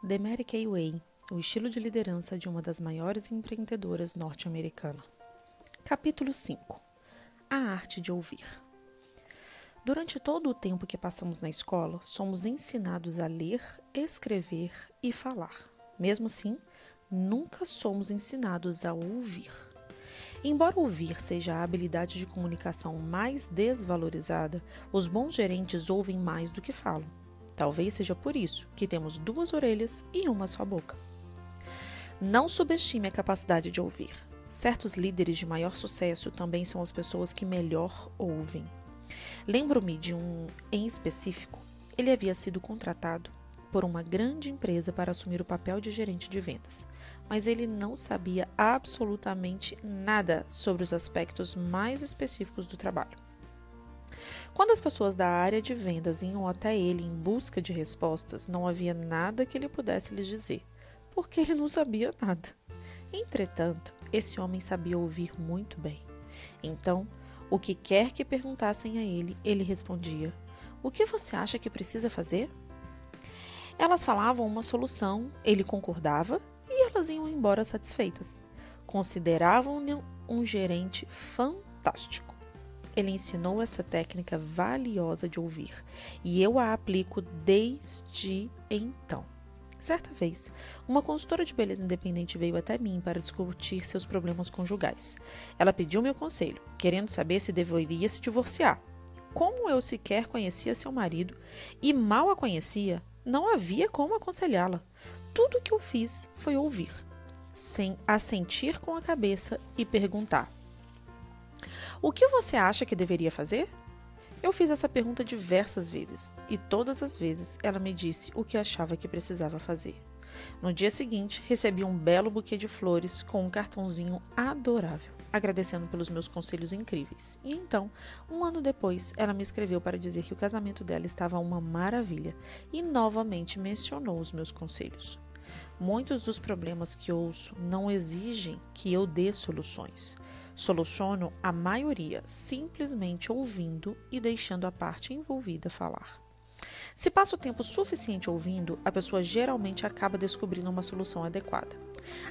The Mary Kay Way, o estilo de liderança de uma das maiores empreendedoras norte-americanas. Capítulo 5. A arte de ouvir. Durante todo o tempo que passamos na escola, somos ensinados a ler, escrever e falar. Mesmo assim, nunca somos ensinados a ouvir. Embora ouvir seja a habilidade de comunicação mais desvalorizada, os bons gerentes ouvem mais do que falam. Talvez seja por isso que temos 2 orelhas e uma só boca. Não subestime a capacidade de ouvir. Certos líderes de maior sucesso também são as pessoas que melhor ouvem. Lembro-me de um em específico. Ele havia sido contratado por uma grande empresa para assumir o papel de gerente de vendas, mas ele não sabia absolutamente nada sobre os aspectos mais específicos do trabalho. Quando as pessoas da área de vendas iam até ele em busca de respostas, não havia nada que ele pudesse lhes dizer, porque ele não sabia nada. Entretanto, esse homem sabia ouvir muito bem. Então, o que quer que perguntassem a ele, ele respondia: "O que você acha que precisa fazer?" Elas falavam uma solução, ele concordava e elas iam embora satisfeitas. Consideravam-no um gerente fantástico. Ele ensinou essa técnica valiosa de ouvir e eu a aplico desde então. Certa vez, uma consultora de beleza independente veio até mim para discutir seus problemas conjugais. Ela pediu meu conselho, querendo saber se deveria se divorciar. Como eu sequer conhecia seu marido e mal a conhecia, não havia como aconselhá-la. Tudo o que eu fiz foi ouvir, sem assentir com a cabeça e perguntar: "O que você acha que deveria fazer?" Eu fiz essa pergunta diversas vezes e todas as vezes ela me disse o que achava que precisava fazer. No dia seguinte, recebi um belo buquê de flores com um cartãozinho adorável, agradecendo pelos meus conselhos incríveis. E então, um ano depois, ela me escreveu para dizer que o casamento dela estava uma maravilha e novamente mencionou os meus conselhos. Muitos dos problemas que ouço não exigem que eu dê soluções. Soluciono a maioria simplesmente ouvindo e deixando a parte envolvida falar. Se passa o tempo suficiente ouvindo, a pessoa geralmente acaba descobrindo uma solução adequada.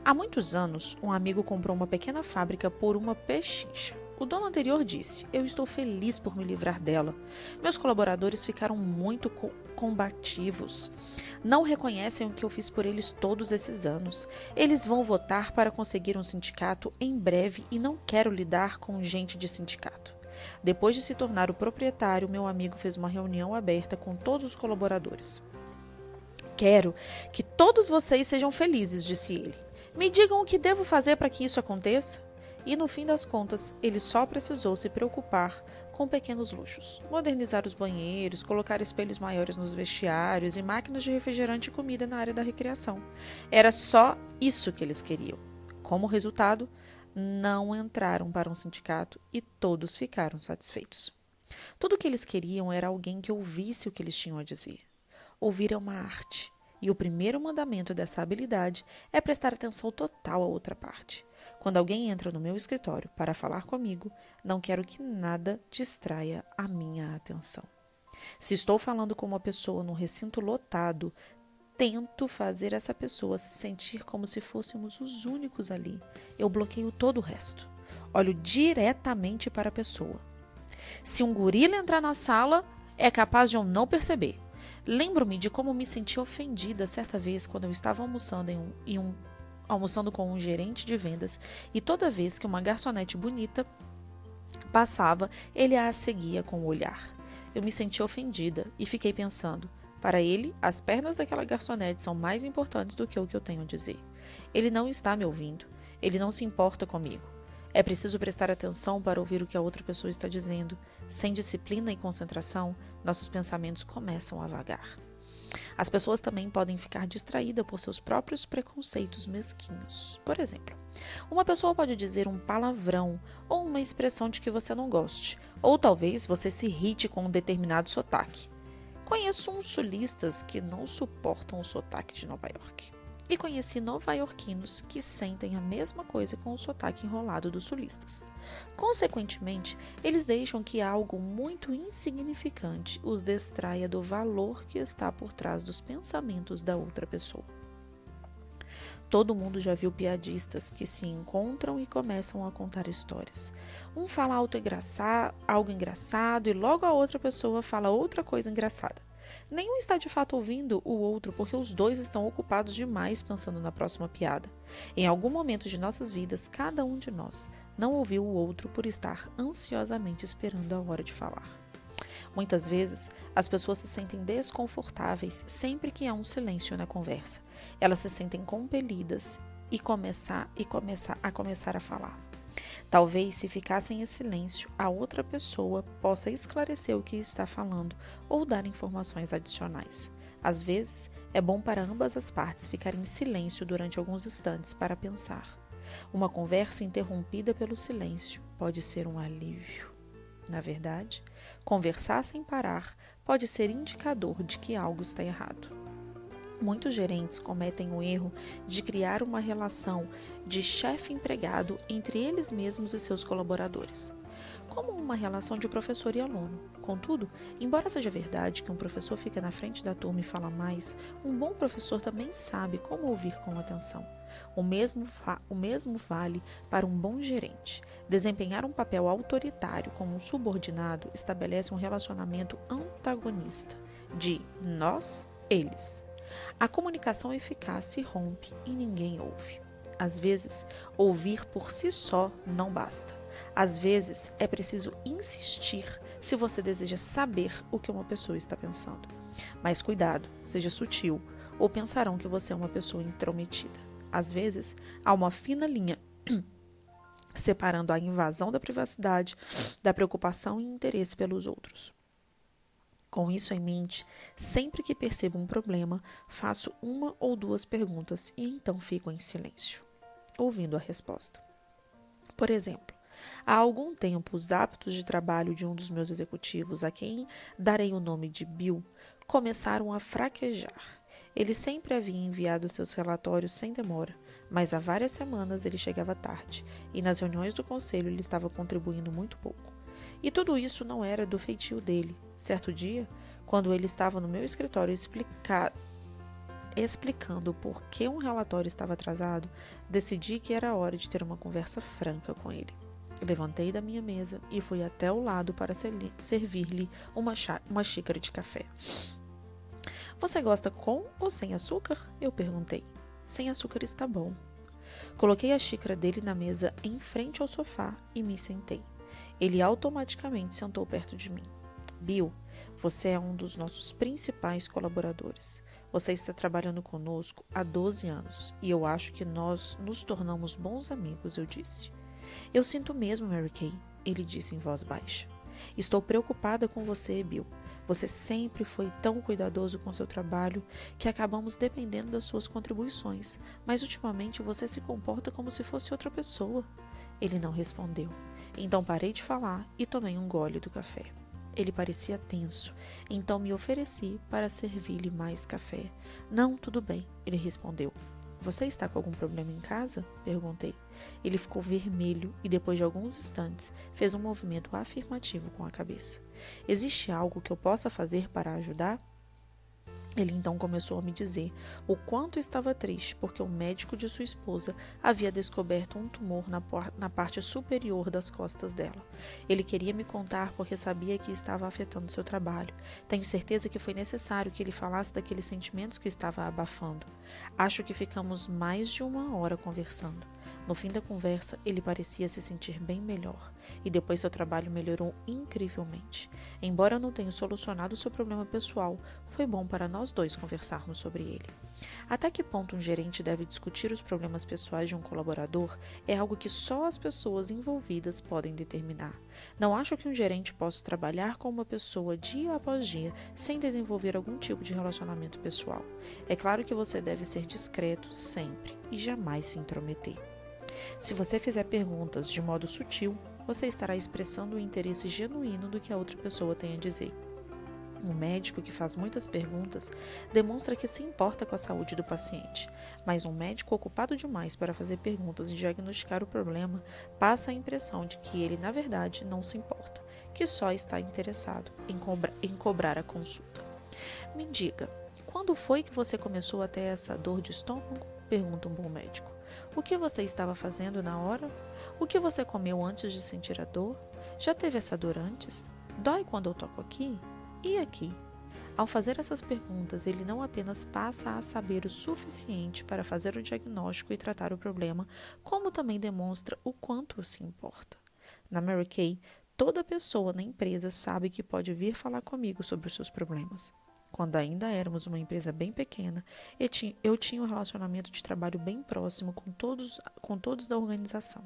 Há muitos anos, um amigo comprou uma pequena fábrica por uma pechincha. O dono anterior disse: "Eu estou feliz por me livrar dela. Meus colaboradores ficaram muito combativos. Não reconhecem o que eu fiz por eles todos esses anos. Eles vão votar para conseguir um sindicato em breve e não quero lidar com gente de sindicato." Depois de se tornar o proprietário, meu amigo fez uma reunião aberta com todos os colaboradores. "Quero que todos vocês sejam felizes", disse ele. "Me digam o que devo fazer para que isso aconteça?" E no fim das contas, ele só precisou se preocupar com pequenos luxos. Modernizar os banheiros, colocar espelhos maiores nos vestiários e máquinas de refrigerante e comida na área da recreação. Era só isso que eles queriam. Como resultado, não entraram para um sindicato e todos ficaram satisfeitos. Tudo o que eles queriam era alguém que ouvisse o que eles tinham a dizer. Ouvir é uma arte, e o primeiro mandamento dessa habilidade é prestar atenção total à outra parte. Quando alguém entra no meu escritório para falar comigo, não quero que nada distraia a minha atenção. Se estou falando com uma pessoa num recinto lotado, tento fazer essa pessoa se sentir como se fôssemos os únicos ali. Eu bloqueio todo o resto. Olho diretamente para a pessoa. Se um gorila entrar na sala, é capaz de eu não perceber. Lembro-me de como me senti ofendida certa vez quando eu estava almoçando com um gerente de vendas e toda vez que uma garçonete bonita passava, ele a seguia com o olhar. Eu me senti ofendida e fiquei pensando: para ele, as pernas daquela garçonete são mais importantes do que o que eu tenho a dizer. Ele não está me ouvindo. Ele não se importa comigo. É preciso prestar atenção para ouvir o que a outra pessoa está dizendo. Sem disciplina e concentração, nossos pensamentos começam a vagar. As pessoas também podem ficar distraídas por seus próprios preconceitos mesquinhos. Por exemplo, uma pessoa pode dizer um palavrão ou uma expressão de que você não goste, ou talvez você se irrite com um determinado sotaque. Conheço uns sulistas que não suportam o sotaque de Nova York. E conheci nova-iorquinos que sentem a mesma coisa com o sotaque enrolado dos sulistas. Consequentemente, eles deixam que algo muito insignificante os distraia do valor que está por trás dos pensamentos da outra pessoa. Todo mundo já viu piadistas que se encontram e começam a contar histórias. Um fala algo engraçado e logo a outra pessoa fala outra coisa engraçada. Nenhum está de fato ouvindo o outro porque os dois estão ocupados demais pensando na próxima piada. Em algum momento de nossas vidas, cada um de nós não ouviu o outro por estar ansiosamente esperando a hora de falar. Muitas vezes, as pessoas se sentem desconfortáveis sempre que há um silêncio na conversa. Elas se sentem compelidas a começar a falar. Talvez, se ficassem em silêncio, a outra pessoa possa esclarecer o que está falando ou dar informações adicionais. Às vezes, é bom para ambas as partes ficarem em silêncio durante alguns instantes para pensar. Uma conversa interrompida pelo silêncio pode ser um alívio. Na verdade, conversar sem parar pode ser indicador de que algo está errado. Muitos gerentes cometem o erro de criar uma relação de chefe-empregado entre eles mesmos e seus colaboradores, como uma relação de professor e aluno. Contudo, embora seja verdade que um professor fica na frente da turma e fala mais, um bom professor também sabe como ouvir com atenção. O mesmo vale para um bom gerente. Desempenhar um papel autoritário como um subordinado estabelece um relacionamento antagonista de nós-eles. A comunicação eficaz se rompe e ninguém ouve. Às vezes, ouvir por si só não basta. Às vezes, é preciso insistir se você deseja saber o que uma pessoa está pensando. Mas cuidado, seja sutil, ou pensarão que você é uma pessoa intrometida. Às vezes, há uma fina linha separando a invasão da privacidade da preocupação e interesse pelos outros. Com isso em mente, sempre que percebo um problema, faço uma ou duas perguntas e então fico em silêncio, ouvindo a resposta. Por exemplo, há algum tempo os hábitos de trabalho de um dos meus executivos, a quem darei o nome de Bill, começaram a fraquejar. Ele sempre havia enviado seus relatórios sem demora, mas há várias semanas ele chegava tarde, e nas reuniões do conselho ele estava contribuindo muito pouco. E tudo isso não era do feitio dele. Certo dia, quando ele estava no meu escritório explicando por que um relatório estava atrasado, decidi que era hora de ter uma conversa franca com ele. Levantei da minha mesa e fui até o lado para servir-lhe uma xícara de café. Você gosta com ou sem açúcar? Eu perguntei. Sem açúcar está bom. Coloquei a xícara dele na mesa em frente ao sofá e me sentei. Ele automaticamente sentou perto de mim. Bill, você é um dos nossos principais colaboradores. Você está trabalhando conosco há 12 anos e eu acho que nós nos tornamos bons amigos, eu disse. Eu sinto mesmo, Mary Kay, ele disse em voz baixa. Estou preocupada com você, Bill. Você sempre foi tão cuidadoso com seu trabalho que acabamos dependendo das suas contribuições, mas ultimamente você se comporta como se fosse outra pessoa. Ele não respondeu. Então parei de falar e tomei um gole do café. Ele parecia tenso, então me ofereci para servir-lhe mais café. Não, tudo bem, ele respondeu. Você está com algum problema em casa? Perguntei. Ele ficou vermelho e depois de alguns instantes fez um movimento afirmativo com a cabeça. Existe algo que eu possa fazer para ajudar? Ele então começou a me dizer o quanto estava triste porque o médico de sua esposa havia descoberto um tumor na parte superior das costas dela. Ele queria me contar porque sabia que estava afetando seu trabalho. Tenho certeza que foi necessário que ele falasse daqueles sentimentos que estava abafando. Acho que ficamos mais de 1 hora conversando. No fim da conversa, ele parecia se sentir bem melhor, e depois seu trabalho melhorou incrivelmente. Embora eu não tenha solucionado seu problema pessoal, foi bom para nós dois conversarmos sobre ele. Até que ponto um gerente deve discutir os problemas pessoais de um colaborador é algo que só as pessoas envolvidas podem determinar. Não acho que um gerente possa trabalhar com uma pessoa dia após dia sem desenvolver algum tipo de relacionamento pessoal. É claro que você deve ser discreto sempre e jamais se intrometer. Se você fizer perguntas de modo sutil, você estará expressando o interesse genuíno do que a outra pessoa tem a dizer. Um médico que faz muitas perguntas demonstra que se importa com a saúde do paciente, mas um médico ocupado demais para fazer perguntas e diagnosticar o problema passa a impressão de que ele, na verdade, não se importa, que só está interessado em cobrar a consulta. Me diga, quando foi que você começou a ter essa dor de estômago? Pergunta um bom médico. O que você estava fazendo na hora? O que você comeu antes de sentir a dor? Já teve essa dor antes? Dói quando eu toco aqui? E aqui? Ao fazer essas perguntas, ele não apenas passa a saber o suficiente para fazer o diagnóstico e tratar o problema, como também demonstra o quanto se importa. Na Mary Kay, toda pessoa na empresa sabe que pode vir falar comigo sobre os seus problemas. Quando ainda éramos uma empresa bem pequena, eu tinha um relacionamento de trabalho bem próximo com todos da organização.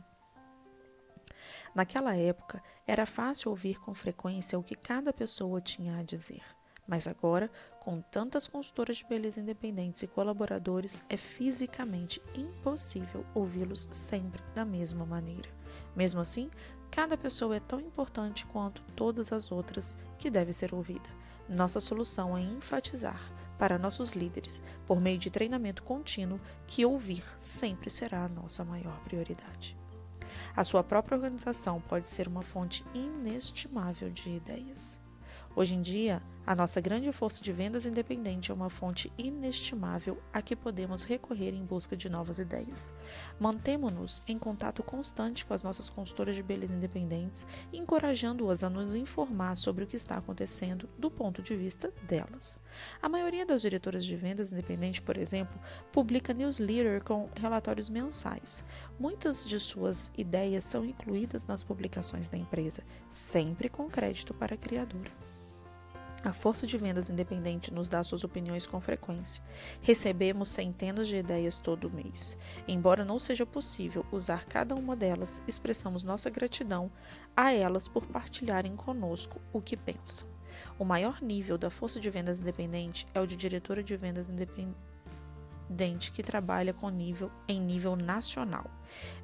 Naquela época, era fácil ouvir com frequência o que cada pessoa tinha a dizer. Mas agora, com tantas consultoras de beleza independentes e colaboradores, é fisicamente impossível ouvi-los sempre da mesma maneira. Mesmo assim, cada pessoa é tão importante quanto todas as outras que deve ser ouvida. Nossa solução é enfatizar para nossos líderes, por meio de treinamento contínuo, que ouvir sempre será a nossa maior prioridade. A sua própria organização pode ser uma fonte inestimável de ideias. Hoje em dia, a nossa grande força de vendas independente é uma fonte inestimável a que podemos recorrer em busca de novas ideias. Mantemo-nos em contato constante com as nossas consultoras de beleza independentes, encorajando-as a nos informar sobre o que está acontecendo do ponto de vista delas. A maioria das diretoras de vendas independentes, por exemplo, publica newsletter com relatórios mensais. Muitas de suas ideias são incluídas nas publicações da empresa, sempre com crédito para a criadora. A força de vendas independente nos dá suas opiniões com frequência. Recebemos centenas de ideias todo mês. Embora não seja possível usar cada uma delas, expressamos nossa gratidão a elas por partilharem conosco o que pensam. O maior nível da força de vendas independente é o de diretora de vendas independente que trabalha em nível nacional.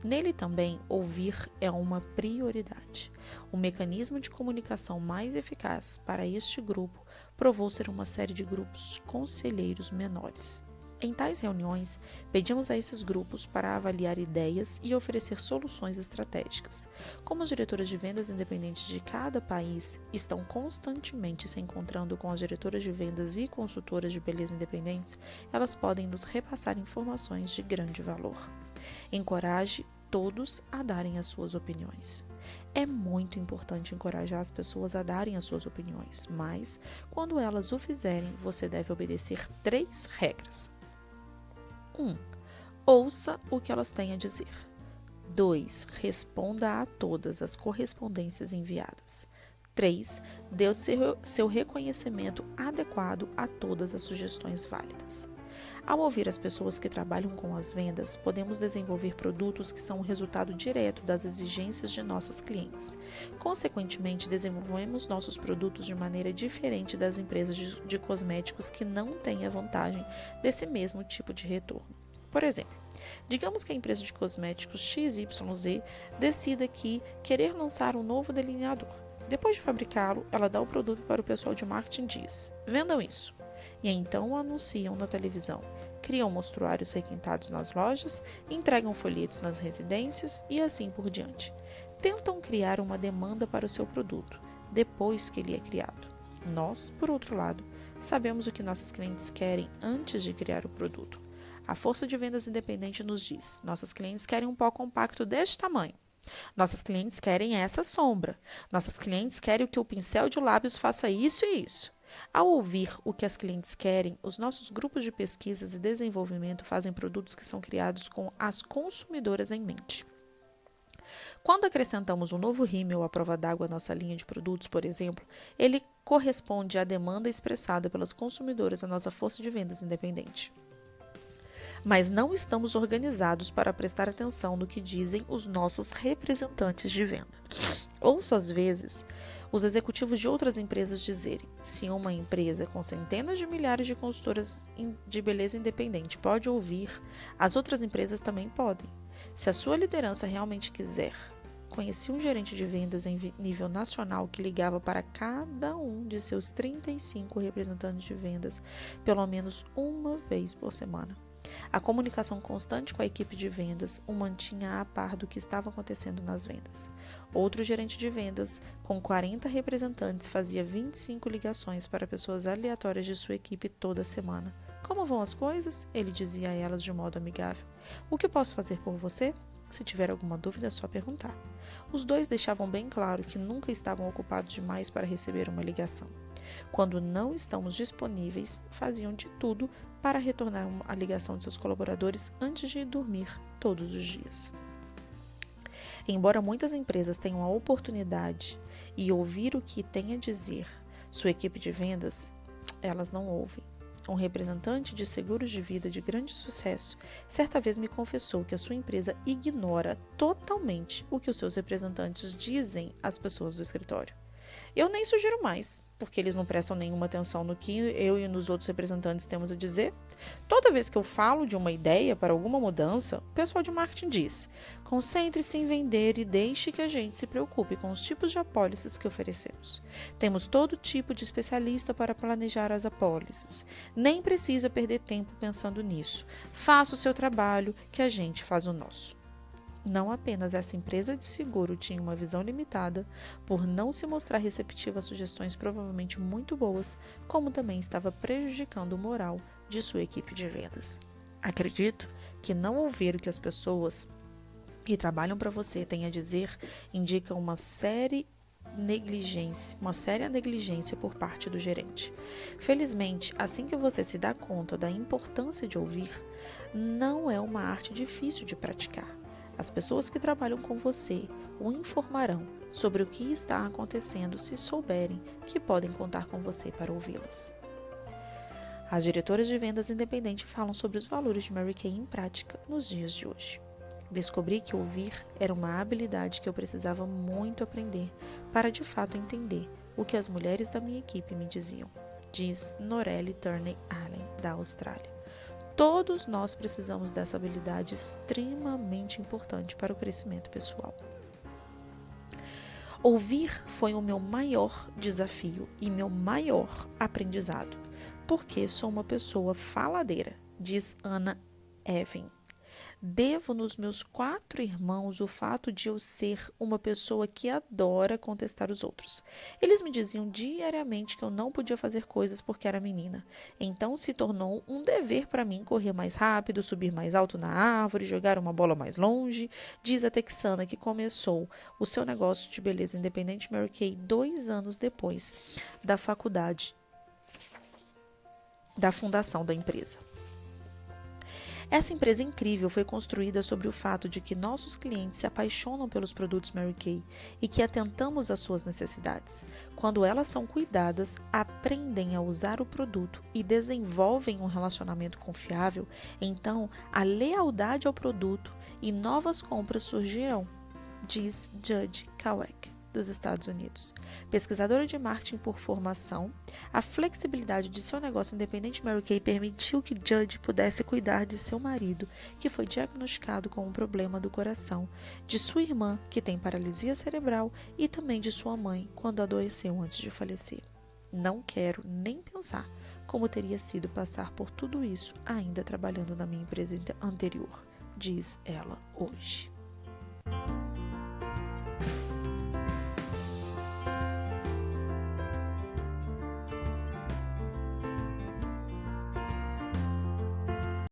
Nele também, ouvir é uma prioridade. O mecanismo de comunicação mais eficaz para este grupo provou ser uma série de grupos conselheiros menores. Em tais reuniões, pedimos a esses grupos para avaliar ideias e oferecer soluções estratégicas. Como as diretoras de vendas independentes de cada país estão constantemente se encontrando com as diretoras de vendas e consultoras de beleza independentes, elas podem nos repassar informações de grande valor. Encoraje todos a darem as suas opiniões. É muito importante encorajar as pessoas a darem as suas opiniões, mas, quando elas o fizerem, você deve obedecer 3 regras. 1. Ouça o que elas têm a dizer. 2. Responda a todas as correspondências enviadas. 3. Dê o seu reconhecimento adequado a todas as sugestões válidas. Ao ouvir as pessoas que trabalham com as vendas, podemos desenvolver produtos que são o resultado direto das exigências de nossas clientes. Consequentemente, desenvolvemos nossos produtos de maneira diferente das empresas de cosméticos que não têm a vantagem desse mesmo tipo de retorno. Por exemplo, digamos que a empresa de cosméticos XYZ decida querer lançar um novo delineador. Depois de fabricá-lo, ela dá o produto para o pessoal de marketing e diz: vendam isso. E então o anunciam na televisão, criam mostruários requintados nas lojas, entregam folhetos nas residências e assim por diante. Tentam criar uma demanda para o seu produto, depois que ele é criado. Nós, por outro lado, sabemos o que nossos clientes querem antes de criar o produto. A força de vendas independente nos diz: nossas clientes querem um pó compacto deste tamanho. Nossas clientes querem essa sombra. Nossas clientes querem que o pincel de lábios faça isso e isso. Ao ouvir o que as clientes querem, os nossos grupos de pesquisas e desenvolvimento fazem produtos que são criados com as consumidoras em mente. Quando acrescentamos um novo rímel à prova d'água à nossa linha de produtos, por exemplo, ele corresponde à demanda expressada pelas consumidoras da nossa força de vendas independente. Mas não estamos organizados para prestar atenção no que dizem os nossos representantes de venda. Ouço às vezes os executivos de outras empresas dizerem: se uma empresa com centenas de milhares de consultoras de beleza independente pode ouvir, as outras empresas também podem. Se a sua liderança realmente quiser Conheci um gerente de vendas em nível nacional que ligava para cada um de seus 35 representantes de vendas pelo menos uma vez por semana. A comunicação constante com a equipe de vendas o mantinha a par do que estava acontecendo nas vendas. Outro gerente de vendas, com 40 representantes, fazia 25 ligações para pessoas aleatórias de sua equipe toda semana. Como vão as coisas? Ele dizia a elas de modo amigável. O que posso fazer por você? Se tiver alguma dúvida, é só perguntar. Os dois deixavam bem claro que nunca estavam ocupados demais para receber uma ligação. Quando não estamos disponíveis, faziam de tudo para retornar a ligação de seus colaboradores antes de ir dormir todos os dias. Embora muitas empresas tenham a oportunidade e ouvir o que tem a dizer sua equipe de vendas, elas não ouvem. Um representante de seguros de vida de grande sucesso certa vez me confessou que a sua empresa ignora totalmente o que os seus representantes dizem às pessoas do escritório. Eu nem sugiro mais, porque eles não prestam nenhuma atenção no que eu e nos outros representantes temos a dizer. Toda vez que eu falo de uma ideia para alguma mudança, o pessoal de marketing diz: concentre-se em vender e deixe que a gente se preocupe com os tipos de apólices que oferecemos. Temos todo tipo de especialista para planejar as apólices. Nem precisa perder tempo pensando nisso. Faça o seu trabalho, que a gente faz o nosso. Não apenas essa empresa de seguro tinha uma visão limitada, por não se mostrar receptiva a sugestões provavelmente muito boas, como também estava prejudicando o moral de sua equipe de vendas. Acredito que não ouvir o que as pessoas que trabalham para você têm a dizer indica uma séria negligência por parte do gerente. Felizmente, assim que você se dá conta da importância de ouvir, não é uma arte difícil de praticar. As pessoas que trabalham com você o informarão sobre o que está acontecendo se souberem que podem contar com você para ouvi-las. As diretoras de vendas independentes falam sobre os valores de Mary Kay em prática nos dias de hoje. Descobri que ouvir era uma habilidade que eu precisava muito aprender para de fato entender o que as mulheres da minha equipe me diziam, diz Norelle Turney Allen, da Austrália. Todos nós precisamos dessa habilidade extremamente importante para o crescimento pessoal. Ouvir foi o meu maior desafio e meu maior aprendizado, porque sou uma pessoa faladeira, diz Anna Evan. Devo nos meus 4 irmãos o fato de eu ser uma pessoa que adora contestar os outros. Eles me diziam diariamente que eu não podia fazer coisas porque era menina. Então se tornou um dever para mim correr mais rápido, subir mais alto na árvore, jogar uma bola mais longe, diz a texana que começou o seu negócio de beleza independente Mary Kay 2 anos depois da fundação da empresa. Essa empresa incrível foi construída sobre o fato de que nossos clientes se apaixonam pelos produtos Mary Kay e que atentamos às suas necessidades. Quando elas são cuidadas, aprendem a usar o produto e desenvolvem um relacionamento confiável, então a lealdade ao produto e novas compras surgirão, diz Judge Kawek, dos Estados Unidos. Pesquisadora de marketing por formação, a flexibilidade de seu negócio independente Mary Kay permitiu que Judge pudesse cuidar de seu marido, que foi diagnosticado com um problema do coração, de sua irmã, que tem paralisia cerebral, e também de sua mãe, quando adoeceu antes de falecer. Não quero nem pensar como teria sido passar por tudo isso ainda trabalhando na minha empresa anterior, diz ela hoje.